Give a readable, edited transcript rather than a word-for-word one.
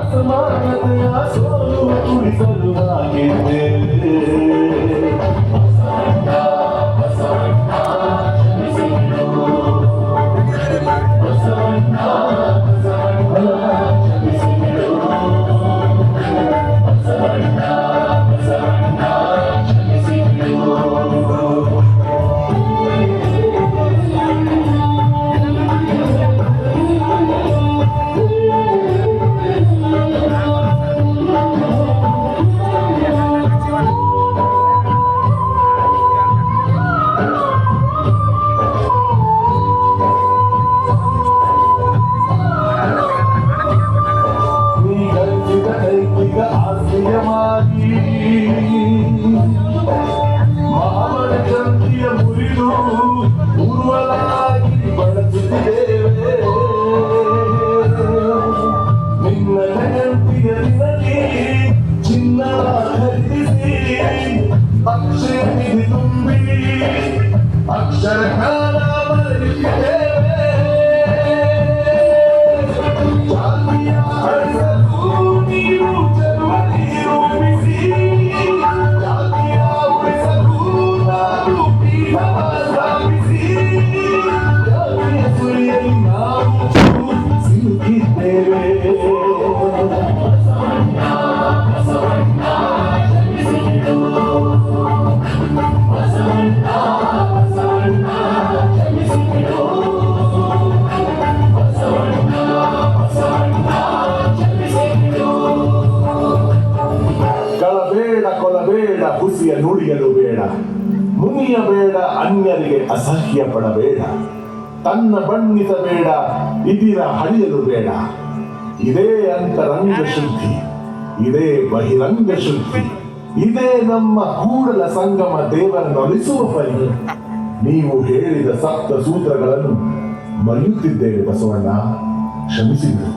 ಅಸಮಾನತೆಯ ಸೋಲು ಉಳಿಸಲು ಆಗಿದ್ದೇವೆ. ಆಶ್ರಯವಾಗಿ ಮಹಾಬಲ ಜಂತಿಯ ಮುರಿದು ಉರುವಲಾಗಿ ಬಳಸುತ್ತಿದ್ದೇವೆ. ನಿನ್ನ ಜಯಂತಿಯ ದಿನದಲ್ಲಿ ಚಿನ್ನದ ಖರೀದಿಸಿ ಅಕ್ಷಯ ನಿಧಿ ತುಂಬಿ ಅಕ್ಷರ ಕಾಲ ಬರೆಯುತ್ತಿದ್ದೇವೆ. ಜಾತಿಯ ಅಳಿಸಲು ನೀರು ಕೊಲಬೇಡ, ಹುಸಿಯ ನುಡಿಯಲು ಬೇಡ, ಮುನಿಯಬೇಡ, ಅನ್ಯರಿಗೆ ಅಸಹ್ಯ ಪಡಬೇಡ, ತನ್ನ ಬಣ್ಣಿಸಬೇಡ, ಇದಿರ ಹಳಿಯಲು ಬೇಡ. ಇದೇ ಅಂತರಂಗ ಶುದ್ಧಿ, ಇದೇ ಬಹಿರಂಗ ಶುದ್ಧಿ, ಇದೇ ನಮ್ಮ ಕೂಡಲ ಸಂಗಮ ದೇವರನ್ನೊಲಿಸುವ ಪರಿ. ನೀವು ಹೇಳಿದ ಸಪ್ತ ಸೂತ್ರಗಳನ್ನು ಮರೆಯುತ್ತಿದ್ದೇವೆ ಬಸವಣ್ಣ, ಕ್ಷಮಿಸಿದರು.